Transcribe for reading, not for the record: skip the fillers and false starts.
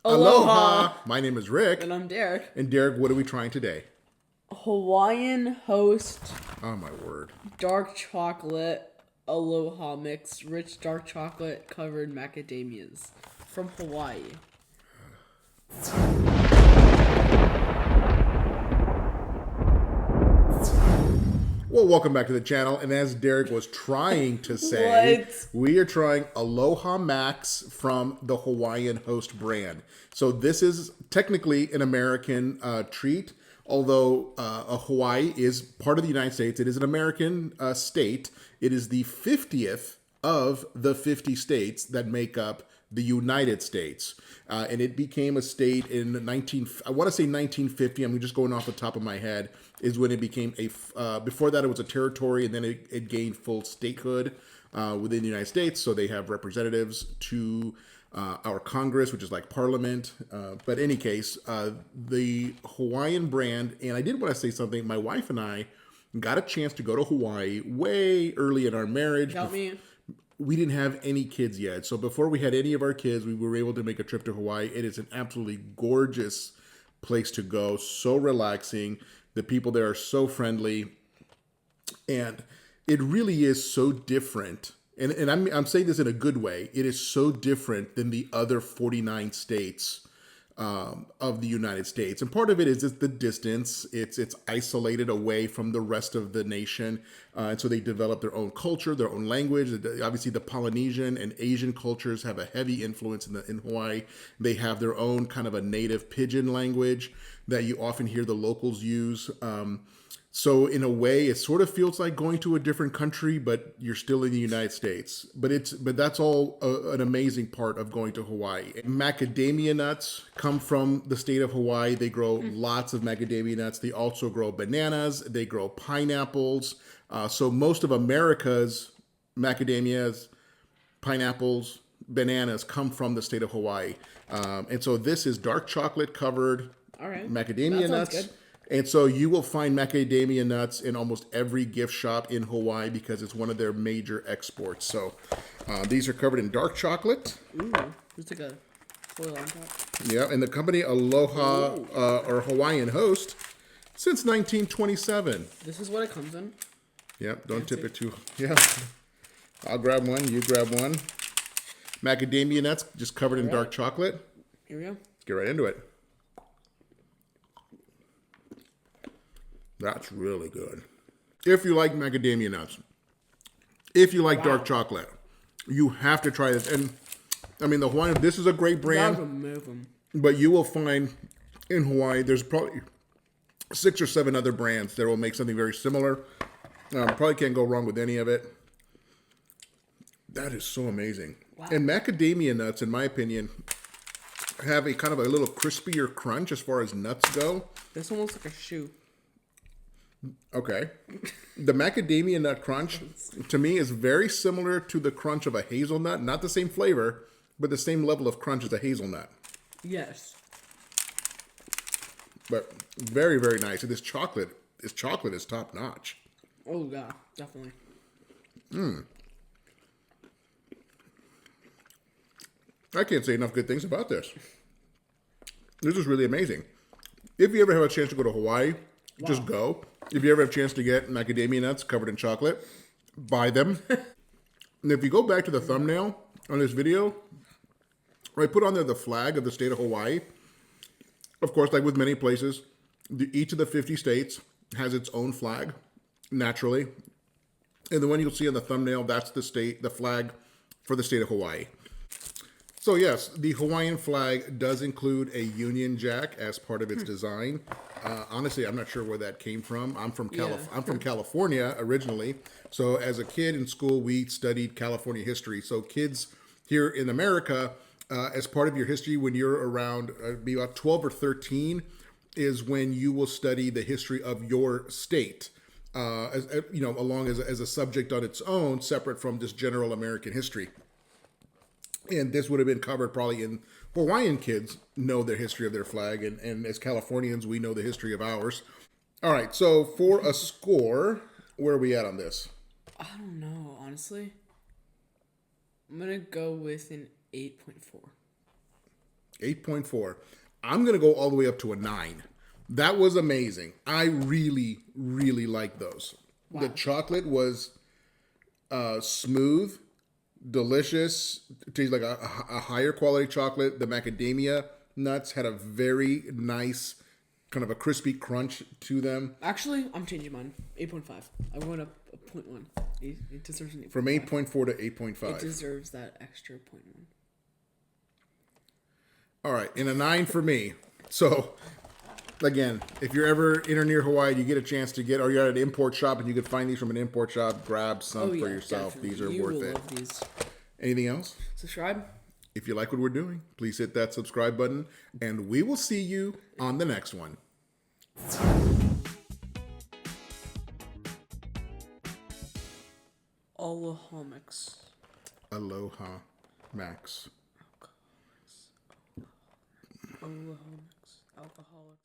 Aloha! My name is Rick. And I'm Derek. And Derek, what are we trying today? Hawaiian Host Oh my word. Dark Chocolate Aloha Mix, rich dark chocolate covered macadamias from Hawaii. Well, welcome back to the channel. And as Derek was trying to say, we are trying Aloha Macs from the Hawaiian Host brand. So this is technically an American treat, although Hawaii is part of the United States. It is an American state. It is the 50th of the 50 states that make up the United States. And it became a state in I want to say 1950. I'm just going off the top of my head, is when it became before that it was a territory, and then it gained full statehood within the United States. So they have representatives to our Congress, which is like Parliament. But in any case, the Hawaiian brand, and I did want to say something. My wife and I got a chance to go to Hawaii way early in our marriage. Help me. We didn't have any kids yet. So before we had any of our kids, we were able to make a trip to Hawaii. It is an absolutely gorgeous place to go. So relaxing. The people there are so friendly. And it really is so different. And I'm saying this in a good way. It is so different than the other 49 states of the United States. And part of it is just the distance. It's isolated away from the rest of the nation. And so they develop their own culture, their own language. Obviously, the Polynesian and Asian cultures have a heavy influence in Hawaii. They have their own kind of a native pidgin language that you often hear the locals use. So in a way, it sort of feels like going to a different country, but you're still in the United States. But that's all an amazing part of going to Hawaii. Macadamia nuts come from the state of Hawaii. They grow lots of macadamia nuts. They also grow bananas. They grow pineapples. So most of America's macadamias, pineapples, bananas come from the state of Hawaii. And so this is dark chocolate covered macadamia nuts. Good. And so you will find macadamia nuts in almost every gift shop in Hawaii because it's one of their major exports. So these are covered in dark chocolate. Ooh, there's like a foil on top. Yeah, and the company Aloha or Hawaiian Host since 1927. This is what it comes in. Yep, don't tip it too. Yeah, I'll grab one. You grab one. Macadamia nuts just covered in dark chocolate. Here we go. Let's get right into it. That's really good. If you like macadamia nuts, if you like dark chocolate, you have to try this. And I mean, the Hawaiian, this is a great brand, but you will find in Hawaii, there's probably 6 or 7 other brands that will make something very similar. Probably can't go wrong with any of it. That is so amazing. Wow. And macadamia nuts, in my opinion, have a kind of a little crispier crunch as far as nuts go. This one looks like a shoe. Okay. The macadamia nut crunch, to me, is very similar to the crunch of a hazelnut. Not the same flavor, but the same level of crunch as a hazelnut. Yes. But very, very nice. And this chocolate is top notch. Oh, yeah, definitely. I can't say enough good things about this. This is really amazing. If you ever have a chance to go to Hawaii, just go. If you ever have a chance to get macadamia nuts covered in chocolate, buy them. And if you go back to the thumbnail on this video, I put on there the flag of the state of Hawaii. Of course, like with many places, each of the 50 states has its own flag, naturally. And the one you'll see on the thumbnail, that's the flag for the state of Hawaii. So yes, the Hawaiian flag does include a Union Jack as part of its design. Honestly, I'm not sure where that came from. I'm from California originally. So as a kid in school, we studied California history. So kids here in America, as part of your history, when you're around be about 12 or 13, is when you will study the history of your state. Along as a subject on its own, separate from just general American history. And this would have been covered probably in Hawaiian kids know the history of their flag. And as Californians, we know the history of ours. All right. So for a score, where are we at on this? I don't know, honestly. I'm going to go with an 8.4. 8.4. I'm going to go all the way up to a 9. That was amazing. I really, really like those. Wow. The chocolate was smooth, delicious. It tastes like a higher quality chocolate. The macadamia nuts had a very nice, kind of a crispy crunch to them. Actually, I'm changing mine. 8.5. I went up a 0.1. It deserves an 8.5. From 8.4 to 8.5. It deserves that extra 0.1. All right, and a 9 for me. So, again, if you're ever in or near Hawaii, you get a chance to get, or you're at an import shop and you could find these from an import shop, grab some for yourself. Definitely. These are You worth will it. love these. Anything else? Subscribe. If you like what we're doing, please hit that subscribe button, and we will see you on the next one. Aloha Macs. Aloha Macs. Aloha Macs. Alcoholics.